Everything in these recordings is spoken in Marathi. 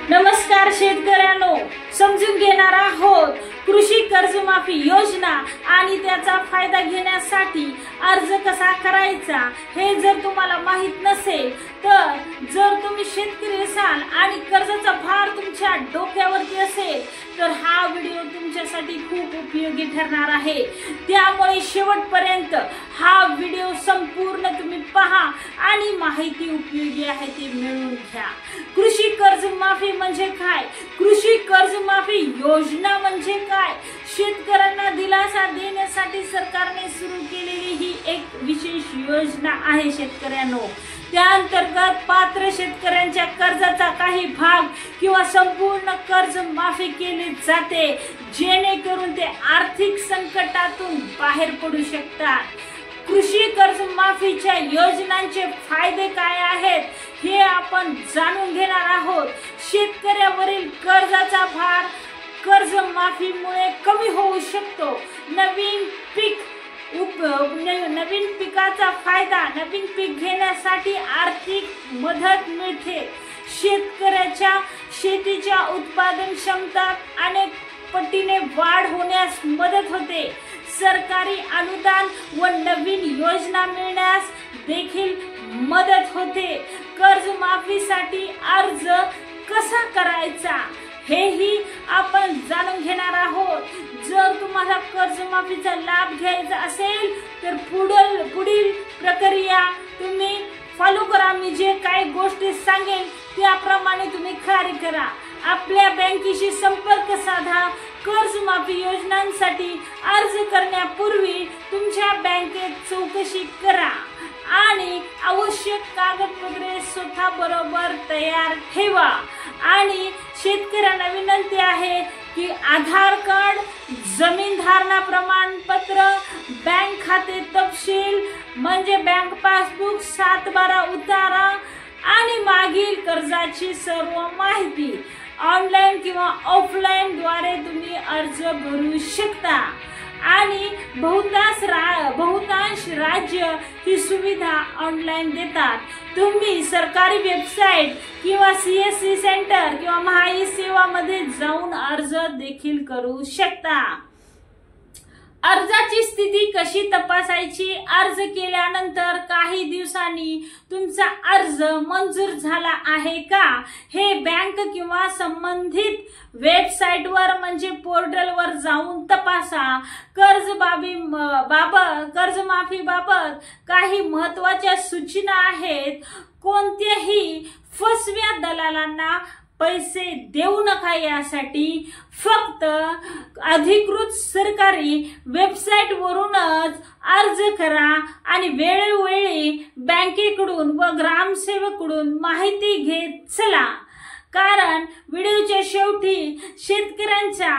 नमस्कार शेतकऱ्यांनो, समजून घेणार आहोत कृषी कर्जमाफी योजना आणि त्याचा फायदा घेण्यासाठी अर्ज कसा करायचा। हे जर तुम्हाला माहित नसेल तर जर तुम्ही शेतकरी असाल आणि कर्जाचा भार तुमच्या डोक्यावरती असेल तर हा व्हिडिओ तुमच्यासाठी खूप उपयोगी ठरणार आहे। त्यामुळे शेवटपर्यंत हा व्हिडिओ संपूर्ण तुम्ही पहा आणि माहिती उपयोगी आहे ती मिळवून घ्या। कृषी कर्जमाफी म्हणजे काय, कृषी कर्जमाफी योजना म्हणजे काय, शेतकऱ्यांना दिलासा देण्यासाठी सरकारने सुरू केलेली ही एक विशेष योजना आहे शेतकऱ्यांनो। त्या अंतर्गत पात्र शेतकऱ्यांच्या कर्जाचा काही भाग किंवा संपूर्ण कर्ज माफी केली जाते, जेणेकरून ते आर्थिक संकटातून बाहेर पडू शकतात। कृषी कर्जमाफीच्या योजनांचे फायदे काय आहेत हे आपण जाणून घेणार आहोत। शेतकऱ्यावरील कर्जाचा भार कर्जमाफीमुळे कमी होऊ शकतो। नवीन पिकाचा फायदा, नवीन पीक घेण्यासाठी आर्थिक मदत मिळते। शेतकऱ्याच्या शेतीच्या उत्पादन क्षमतेत अनेक पटीने वाढ होण्यास मदत होते। सरकारी अनुदान व नवीन योजना मिळण्यास देखील मदत होते। कर्जमाफीसाठी अर्ज कसा करायचा हेही आपण जाणून घेणार आहोत। जर तुम्हाला कर्जमाफीचा लाभ घ्यायचा असेल तर पुढील प्रक्रिया तुम्ही फॉलो करा। मी जे काही गोष्टी सांगेन त्याप्रमाणे तुम्ही कार्य करा। आपल्या बँकेशी संपर्क साधा। कर्जमाफी योजनांसाठी अर्ज करण्यापूर्वी तुमच्या बँकेत चौकशी करा आणि आवश्यक कागदपत्रे स्वतः बरोबर तयार ठेवा। आणि शेतकऱ्यांना विनंती आहे की आधार कार्ड, जमीन धारणा प्रमाणपत्र, बँक खाते तपशील म्हणजे बँक पासबुक, 7/12 उतारा आणि मागील कर्जाची सर्व माहिती ऑनलाइन किंवा ऑफलाइन द्वारे तुम्ही अर्ज भरू शकता। आणि बहुतांश राज्य ही सुविधा ऑनलाइन देतात। तुम्ही सरकारी वेबसाईट किंवा CSC सेंटर किंवा महाई सेवा मध्ये जाऊन अर्ज देखील करू शकता। अर्जाची स्थिती कशी तपासायची? अर्ज केल्यानंतर काही दिवसांनी तुमचा अर्ज मंजूर झाला आहे का हे बँक किंवा संबंधित वेबसाईटवर म्हणजे पोर्टलवर जाऊन तपासा। कर्जमाफीबाबत काही महत्त्वाच्या सूचना आहेत। कोणत्याही फसव्या दलालांना पैसे देऊ नका। यासाठी फक्त अधिकृत सरकारी वेबसाईट वरूनच अर्ज करा आणि वेळोवेळी बँकेकडून व ग्रामसेवकाकडून माहिती घेत चला। कारण व्हिडिओच्या शेवटी शेतकऱ्यांच्या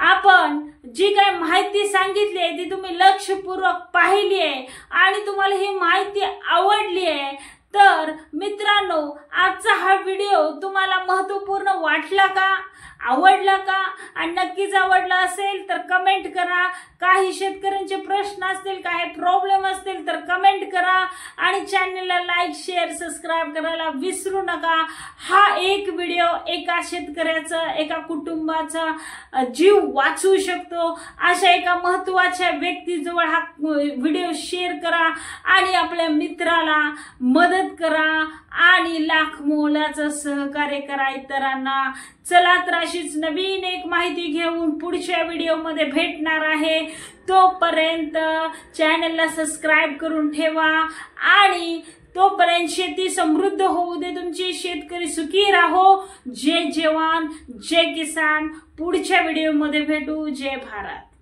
आपण जी काही माहिती सांगितली आहे ती तुम्ही लक्षपूर्वक पाहिली आहे आणि तुम्हाला ही माहिती आवडली आहे तर मित्रांनो, आजचा हा व्हिडिओ तुम्हाला महत्त्वपूर्ण वाटला का, आवडला का? आणि नक्कीच आवडला असेल तर कमेंट करा। काही शेतकऱ्यांचे प्रश्न असतील, काही प्रॉब्लेम असतील तर कमेंट करा आणि चॅनलला लाईक, शेअर, सबस्क्राइब करायला विसरू नका। हा एक व्हिडिओ एका शेतकऱ्याचा, एका कुटुंबाचा जीव वाचवू शकतो। अशा एका महत्त्वाच्या व्यक्तीजवळ हा व्हिडिओ शेअर करा आणि आपल्या मित्राला मदत करा आणि लाख मोलाचं सहकार्य करा इतरांना। चला तर अशीच नवीन एक माहिती घेऊन पुढच्या व्हिडिओमध्ये भेटणार आहे। तोपर्यंत चॅनलला सबस्क्राइब करून ठेवा आणि तोपर्यंत शेती समृद्ध होऊ दे तुमची, शेतकरी सुखी राहो। जय जवान, जय किसान। पुढच्या व्हिडिओमध्ये भेटू। जय भारत।